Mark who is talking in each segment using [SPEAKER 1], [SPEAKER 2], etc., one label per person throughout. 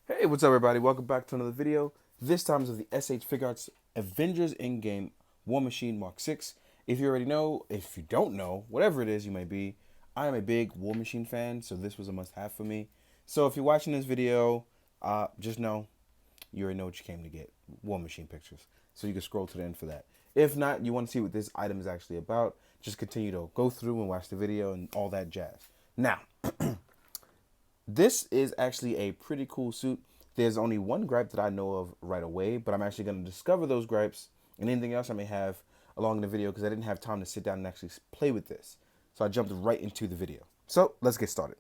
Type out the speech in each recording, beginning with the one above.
[SPEAKER 1] Hey, what's up, everybody? Welcome back to another video. This time is of the SH Figuarts Avengers Endgame War Machine Mark 6. If you already know, if you don't know, whatever it is you may be, I am a big War Machine fan, so this was a must-have for me. So if you're watching this video, just know you already know what you came to get: War Machine pictures. So you can scroll to the end for that. If not, you want to see what this item is actually about, just continue to go through and watch the video and all that jazz. Now, this is actually a pretty cool suit. There's only one gripe that I know of right away, but I'm actually going to discover those gripes and anything else I may have along the video because I didn't have time to sit down and actually play with this. So I jumped right into the video. So let's get started.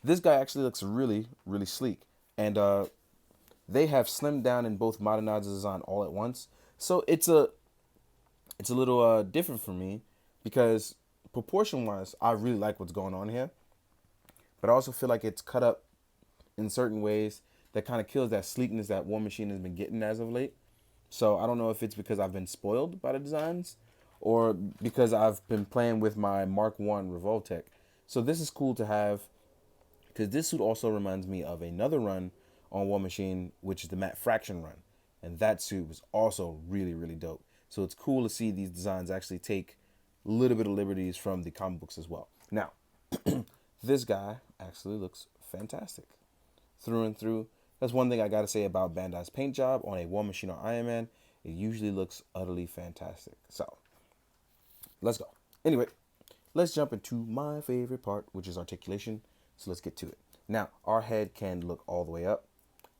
[SPEAKER 1] This guy actually looks really, really sleek. And they have slimmed down and both modernized the design all at once. So it's a little different for me because proportion wise, I really like what's going on here. But I also feel like it's cut up in certain ways that kind of kills that sleekness that War Machine has been getting as of late. So I don't know if it's because I've been spoiled by the designs or because I've been playing with my Mark One Revoltech. So this is cool to have because this suit also reminds me of another run on War Machine, which is the Matte Fraction run. And that suit was also really, really dope. So it's cool to see these designs actually take a little bit of liberties from the comic books as well. Now, this guy actually looks fantastic through and through. That's one thing I gotta say about Bandai's paint job on a War Machine or Iron Man. It usually looks utterly fantastic. So let's go. Anyway, let's jump into my favorite part, which is articulation. So let's get to it. Now, our head can look all the way up,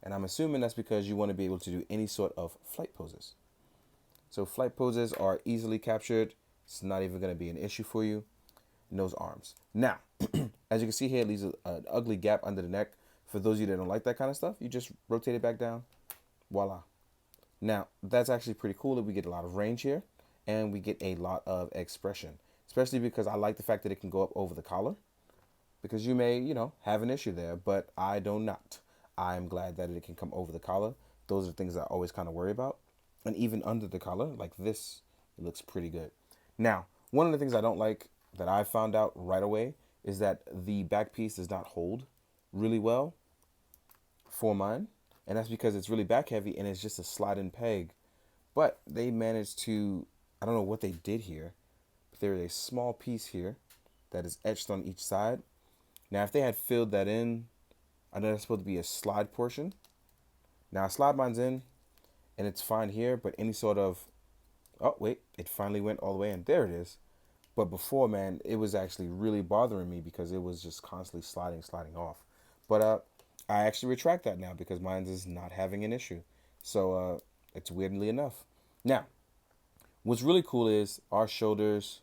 [SPEAKER 1] and I'm assuming that's because you want to be able to do any sort of flight poses. So flight poses are easily captured. It's not even going to be an issue for you. And those arms. Now, as you can see here, it leaves an ugly gap under the neck. For those of you that don't like that kind of stuff, you just rotate it back down. Voila. Now, that's actually pretty cool that we get a lot of range here and we get a lot of expression, especially because I like the fact that it can go up over the collar because you may, have an issue there, but I do not. I'm glad that it can come over the collar. Those are things that I always kind of worry about. And even under the collar, like this, it looks pretty good. Now, one of the things I don't like that I found out right away is that the back piece does not hold really well for mine. And that's because it's really back heavy and it's just a slide in peg. But they managed to, I don't know what they did here, but there is a small piece here that is etched on each side. Now, if they had filled that in, I know that's supposed to be a slide portion. Now, I slide mine's in and it's fine here, but any sort of, oh, wait, it finally went all the way in. There it is. But before, man, it was actually really bothering me because it was just constantly sliding off. But I actually retract that now because mine is not having an issue. So it's weirdly enough. Now, what's really cool is our shoulders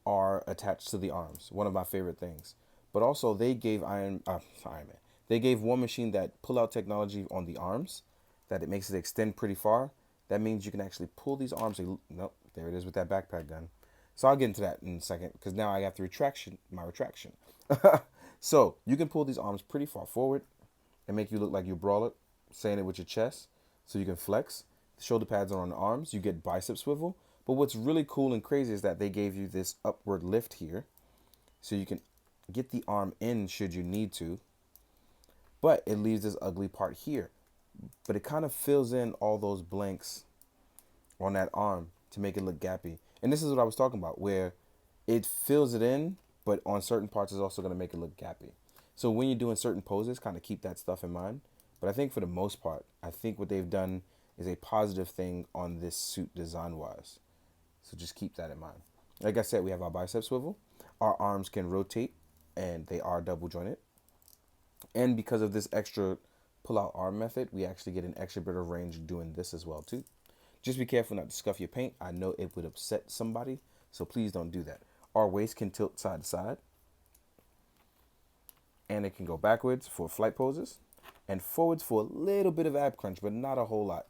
[SPEAKER 1] are attached to the arms. One of my favorite things. But also, they gave Iron Man. They gave War Machine that pull-out technology on the arms, that it makes it extend pretty far. That means you can actually pull these arms. Nope, there it is with that backpack gun. So I'll get into that in a second because now I got the my retraction. So you can pull these arms pretty far forward and make you look like you brawl it, saying it with your chest, so you can flex. The shoulder pads are on the arms. You get bicep swivel. But what's really cool and crazy is that they gave you this upward lift here, so you can get the arm in should you need to. But it leaves this ugly part here. But it kind of fills in all those blanks on that arm to make it look gappy. And this is what I was talking about, where it fills it in, but on certain parts it's also going to make it look gappy. So when you're doing certain poses, kind of keep that stuff in mind. But I think for the most part, I think what they've done is a positive thing on this suit design-wise. So just keep that in mind. Like I said, we have our bicep swivel. Our arms can rotate, and they are double jointed. And because of this extra pull-out arm method, we actually get an extra bit of range doing this as well too. Just be careful not to scuff your paint. I know it would upset somebody, so please don't do that. Our waist can tilt side to side, and it can go backwards for flight poses, and forwards for a little bit of ab crunch, but not a whole lot.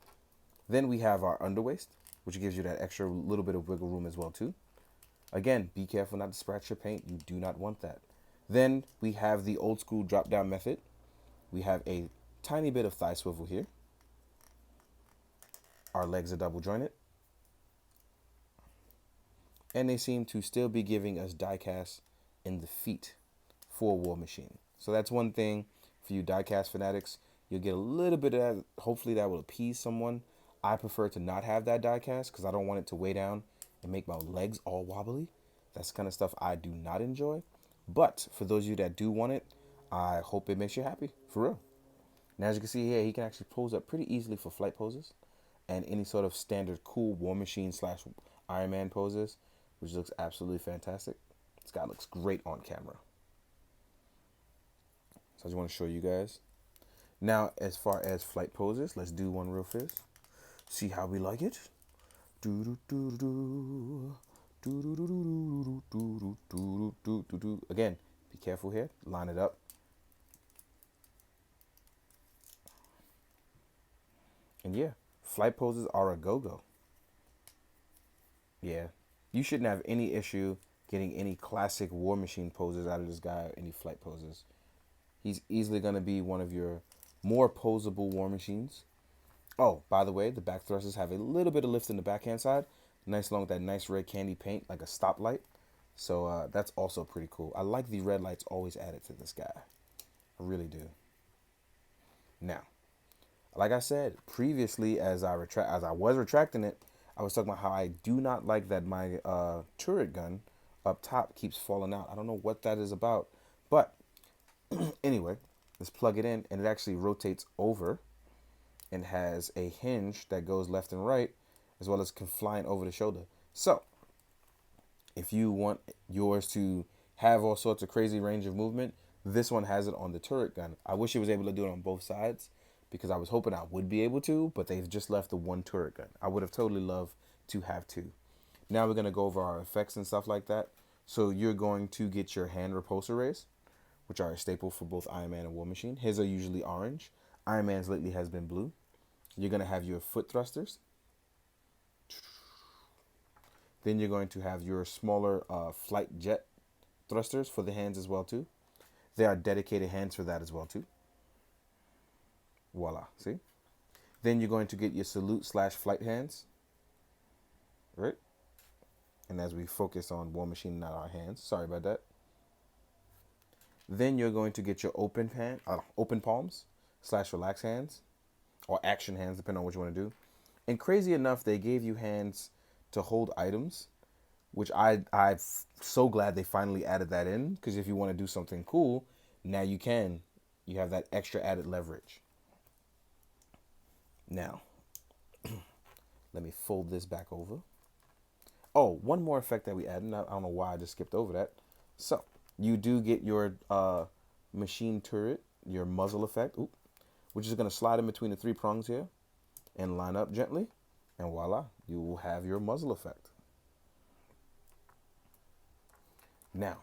[SPEAKER 1] Then we have our underwaist, which gives you that extra little bit of wiggle room as well too. Again, be careful not to scratch your paint. You do not want that. Then we have the old school drop down method. We have a tiny bit of thigh swivel here. Our legs are double jointed. And they seem to still be giving us die cast in the feet for War Machine. So that's one thing for you die cast fanatics. You'll get a little bit of that. Hopefully that will appease someone. I prefer to not have that die cast because I don't want it to weigh down and make my legs all wobbly. That's the kind of stuff I do not enjoy. But for those of you that do want it, I hope it makes you happy, for real. Now, as you can see here, he can actually pose up pretty easily for flight poses and any sort of standard cool War Machine slash Iron Man poses, which looks absolutely fantastic. This guy looks great on camera. So I just want to show you guys. Now, as far as flight poses, let's do one real fast. See how we like it. Again, be careful here. Line it up. And yeah, flight poses are a go-go. Yeah, you shouldn't have any issue getting any classic War Machine poses out of this guy or any flight poses. He's easily going to be one of your more posable War Machines. Oh, by the way, the back thrusters have a little bit of lift in the backhand side. Nice along with that nice red candy paint, like a stoplight. So that's also pretty cool. I like the red lights always added to this guy. I really do. Now, like I said previously, as I was retracting it, I was talking about how I do not like that my turret gun up top keeps falling out. I don't know what that is about, but anyway, let's plug it in, and it actually rotates over and has a hinge that goes left and right, as well as can fly over the shoulder. So if you want yours to have all sorts of crazy range of movement, this one has it on the turret gun. I wish it was able to do it on both sides because I was hoping I would be able to, but they've just left the one turret gun. I would have totally loved to have two. Now we're going to go over our effects and stuff like that. So you're going to get your hand repulsor rays, which are a staple for both Iron Man and War Machine. His are usually orange. Iron Man's lately has been blue. You're going to have your foot thrusters. Then you're going to have your smaller flight jet thrusters for the hands as well too. There are dedicated hands for that as well too. Voila, see? Then you're going to get your salute slash flight hands, right? And as we focus on War Machine, not our hands, sorry about that. Then you're going to get your open palms slash relax hands, or action hands, depending on what you want to do. And crazy enough, they gave you hands to hold items, which I'm so glad they finally added that in, because if you want to do something cool, now you can. You have that extra added leverage. Now, let me fold this back over. Oh, one more effect that we added. I don't know why I just skipped over that. So, you do get your machine turret, your muzzle effect, which is going to slide in between the three prongs here and line up gently. And voila, you will have your muzzle effect. Now,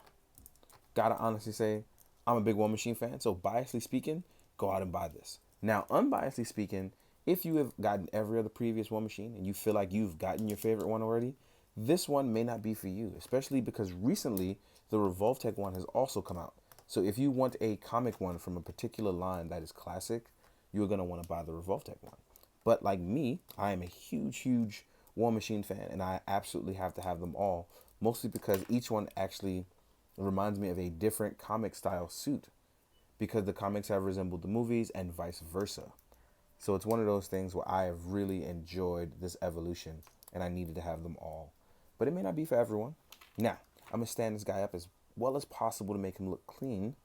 [SPEAKER 1] gotta honestly say, I'm a big War Machine fan, so biasly speaking, go out and buy this. Now, unbiasedly speaking, if you have gotten every other previous War Machine and you feel like you've gotten your favorite one already, this one may not be for you, especially because recently the Revolve-Tech one has also come out. So if you want a comic one from a particular line that is classic, you're going to want to buy the Revolve-Tech one. But like me, I am a huge War Machine fan, and I absolutely have to have them all, mostly because each one actually reminds me of a different comic style suit, because the comics have resembled the movies and vice versa. So it's one of those things where I have really enjoyed this evolution, and I needed to have them all. But it may not be for everyone. Now, I'm going to stand this guy up as well as possible to make him look clean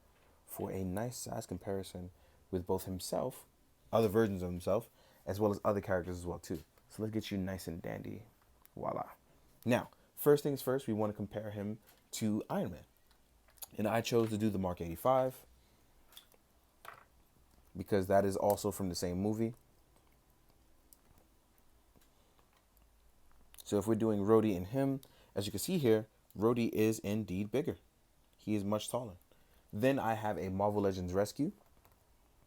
[SPEAKER 1] for a nice size comparison with both himself, other versions of himself, as well as other characters as well too. So let's get you nice and dandy. Voila. Now, first things first, we want to compare him to Iron Man. And I chose to do the Mark 85 because that is also from the same movie. So if we're doing Rhodey and him, as you can see here, Rhodey is indeed bigger. He is much taller. Then I have a Marvel Legends Rescue.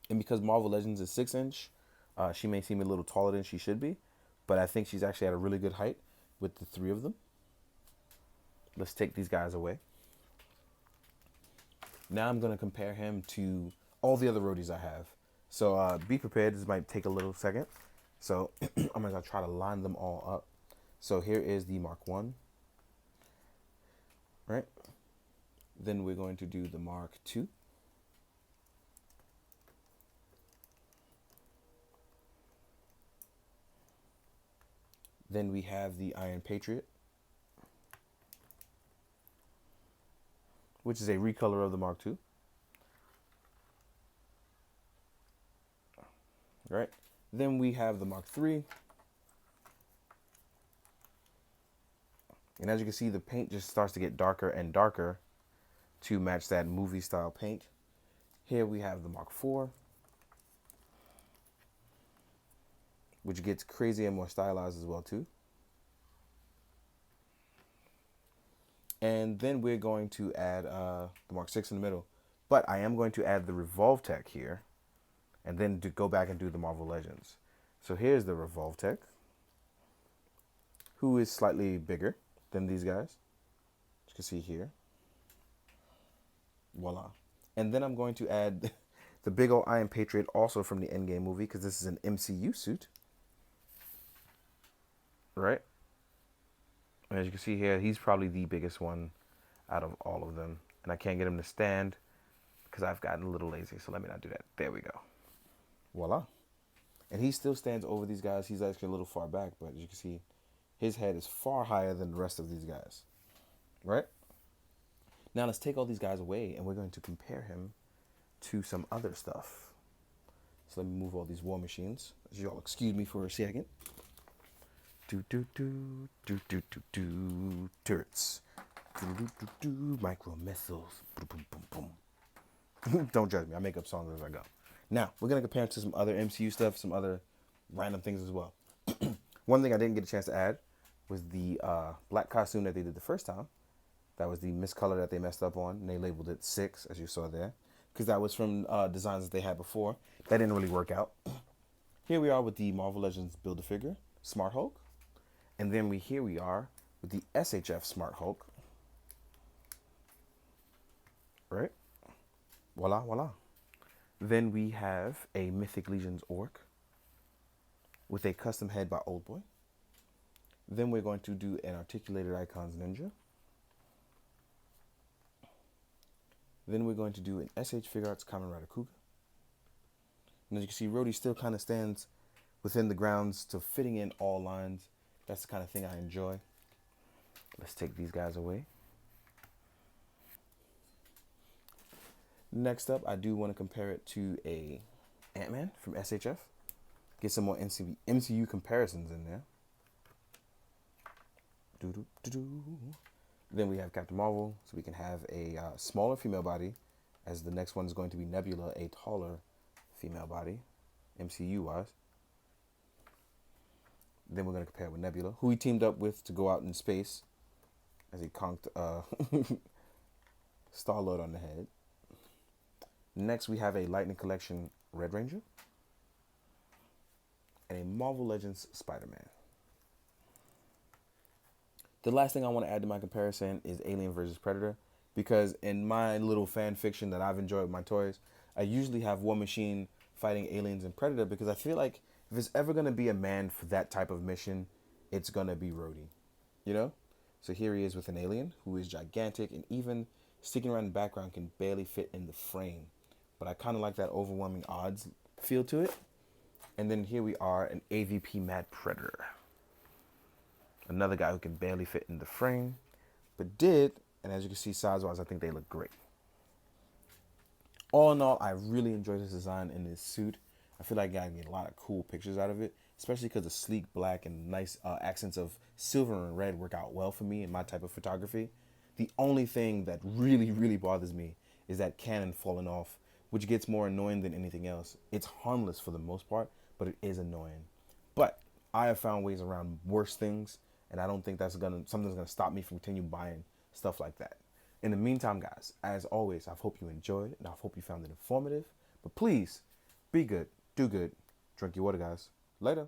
[SPEAKER 1] And because Marvel Legends is 6-inch, she may seem a little taller than she should be, but I think she's actually at a really good height with the three of them. Let's take these guys away. Now I'm going to compare him to all the other roadies I have. So be prepared. This might take a little second. So I'm going to try to line them all up. So here is the Mark 1. Right? Then we're going to do the Mark 2. Then we have the Iron Patriot, which is a recolor of the Mark II. Right. Then we have the Mark III. And as you can see, the paint just starts to get darker and darker to match that movie style paint. Here we have the Mark IV, which gets crazy and more stylized as well too. And then we're going to add the Mark VI in the middle. But I am going to add the Revolve Tech here, and then to go back and do the Marvel Legends. So here's the Revolve Tech, who is slightly bigger than these guys, as you can see here. Voila. And then I'm going to add the big old Iron Patriot, also from the Endgame movie, because this is an MCU suit. Right? And as you can see here, he's probably the biggest one out of all of them. And I can't get him to stand because I've gotten a little lazy, so let me not do that. There we go. Voila. And he still stands over these guys. He's actually a little far back, but as you can see, his head is far higher than the rest of these guys. Right? Now let's take all these guys away, and we're going to compare him to some other stuff. So let me move all these war machines. As y'all excuse me for a second. Turrets. Micro missiles. Boom, boom, boom. Don't judge me. I make up songs as I go. Now, we're going to compare him to some other MCU stuff, some other random things as well. One thing I didn't get a chance to add was the black costume that they did the first time. That was the miscolor that they messed up on, and they labeled it 6, as you saw there, because that was from designs that they had before. That didn't really work out. Here we are with the Marvel Legends Build-A-Figure, Smart Hulk. And then here we are with the SHF Smart Hulk. Right? Voila, voila. Then we have a Mythic Legions Orc with a custom head by Oldboy. Then we're going to do an Articulated Icons Ninja. Then we're going to do an SH Figuarts Kamen Rider Kuga. And as you can see, Rhodey still kind of stands within the grounds to fitting in all lines. That's the kind of thing I enjoy. Let's take these guys away. Next up, I do want to compare it to a Ant-Man from SHF. Get some more MCU comparisons in there. Then we have Captain Marvel, so we can have a smaller female body, as the next one is going to be Nebula, a taller female body, MCU-wise. Then we're going to compare it with Nebula, who he teamed up with to go out in space, as he conked Star-Lord on the head. Next, we have a Lightning Collection Red Ranger, and a Marvel Legends Spider-Man. The last thing I want to add to my comparison is Alien vs. Predator, because in my little fan fiction that I've enjoyed with my toys, I usually have War Machine fighting aliens and Predator, because I feel like if it's ever going to be a man for that type of mission, it's going to be Rhodey, you know? So here he is with an alien who is gigantic, and even sticking around in the background can barely fit in the frame. But I kind of like that overwhelming odds feel to it. And then here we are, an AVP Mad Predator. Another guy who can barely fit in the frame, but did, and as you can see size-wise, I think they look great. All in all, I really enjoyed this design in this suit. I feel like I get a lot of cool pictures out of it, especially because the sleek black and nice accents of silver and red work out well for me in my type of photography. The only thing that really, really bothers me is that cannon falling off, which gets more annoying than anything else. It's harmless for the most part, but it is annoying. But I have found ways around worse things, and I don't think that's something's gonna stop me from continue buying stuff like that. In the meantime, guys, as always, I hope you enjoyed, and I hope you found it informative. But please, be good, do good, drink your water, guys. Later.